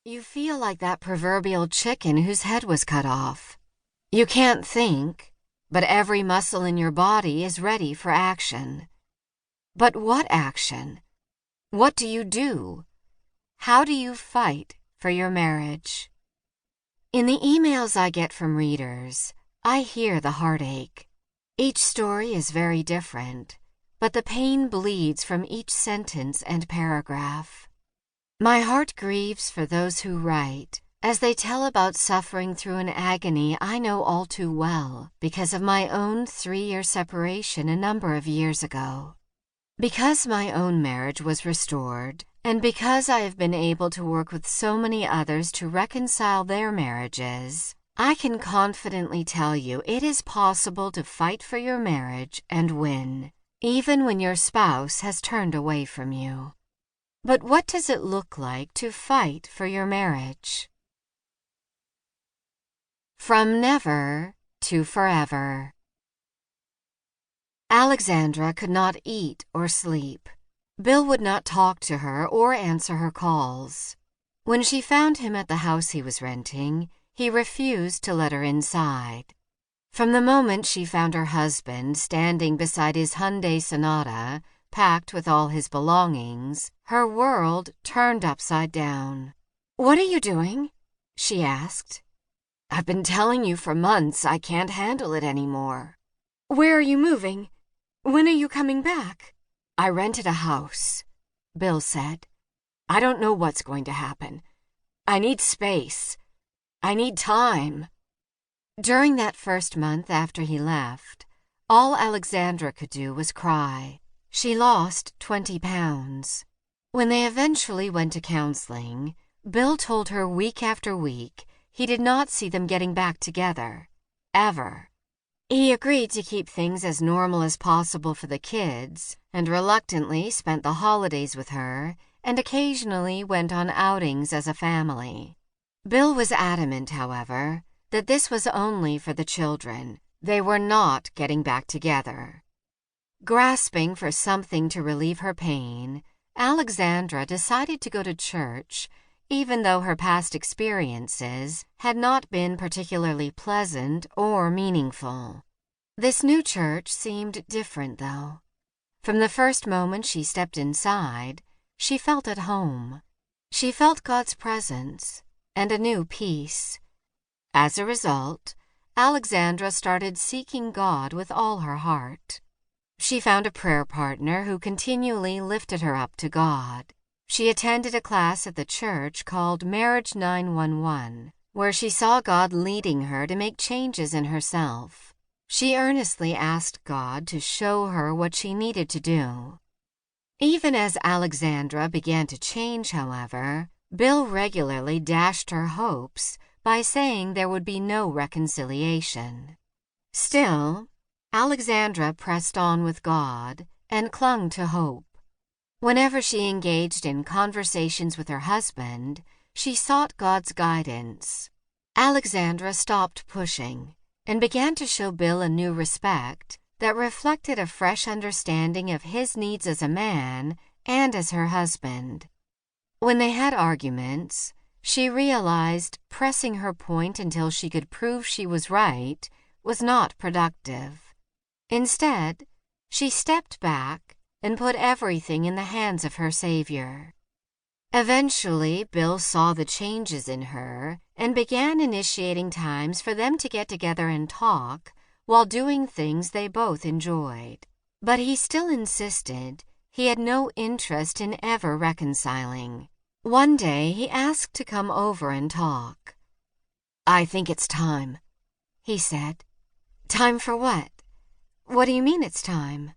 You feel like that proverbial chicken whose head was cut off. You can't think, but every muscle in your body is ready for action. But what action? What do you do? How do you fight for your marriage? In the emails I get from readers, I hear the heartache. Each story is very different, but the pain bleeds from each sentence and paragraph. My heart grieves for those who write, as they tell about suffering through an agony I know all too well because of my own 3-year separation a number of years ago. Because my own marriage was restored, and because I have been able to work with so many others to reconcile their marriages, I can confidently tell you it is possible to fight for your marriage and win, even when your spouse has turned away from you. But what does it look like to fight for your marriage? From never to forever. Alexandra could not eat or sleep. Bill would not talk to her or answer her calls. When she found him at the house he was renting, he refused to let her inside. From the moment she found her husband standing beside his Hyundai Sonata, packed with all his belongings, her world turned upside down. "What are you doing?" she asked. "I've been telling you for months I can't handle it anymore." "Where are you moving? When are you coming back?" "I rented a house," Bill said. "I don't know what's going to happen. I need space. I need time." During that first month after he left, all Alexandra could do was cry. She lost 20 pounds. When they eventually went to counseling, Bill told her week after week he did not see them getting back together, ever. He agreed to keep things as normal as possible for the kids and reluctantly spent the holidays with her and occasionally went on outings as a family. Bill was adamant, however, that this was only for the children. They were not getting back together. Grasping for something to relieve her pain, Alexandra decided to go to church, even though her past experiences had not been particularly pleasant or meaningful. This new church seemed different, though. From the first moment she stepped inside, she felt at home. She felt God's presence and a new peace. As a result, Alexandra started seeking God with all her heart. She found a prayer partner who continually lifted her up to God. She attended a class at the church called Marriage 911, where she saw God leading her to make changes in herself. She earnestly asked God to show her what she needed to do. Even as Alexandra began to change, however, Bill regularly dashed her hopes by saying there would be no reconciliation. Still, Alexandra pressed on with God and clung to hope. Whenever she engaged in conversations with her husband, she sought God's guidance. Alexandra stopped pushing and began to show Bill a new respect that reflected a fresh understanding of his needs as a man and as her husband. When they had arguments, she realized pressing her point until she could prove she was right was not productive. Instead, she stepped back and put everything in the hands of her Savior. Eventually, Bill saw the changes in her and began initiating times for them to get together and talk while doing things they both enjoyed. But he still insisted he had no interest in ever reconciling. One day, he asked to come over and talk. "I think it's time," he said. "Time for what? What do you mean it's time?"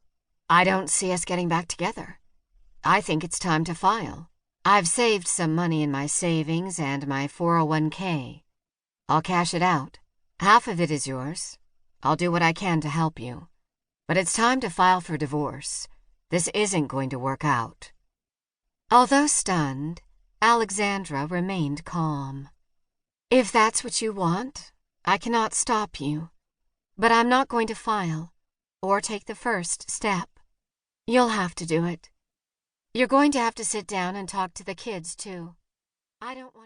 "I don't see us getting back together. I think it's time to file. I've saved some money in my savings and my 401k. I'll cash it out. Half of it is yours. I'll do what I can to help you. But it's time to file for divorce. This isn't going to work out." Although stunned, Alexandra remained calm. "If that's what you want, I cannot stop you. But I'm not going to file or take the first step. You'll have to do it. You're going to have to sit down and talk to the kids, too. I don't want to..."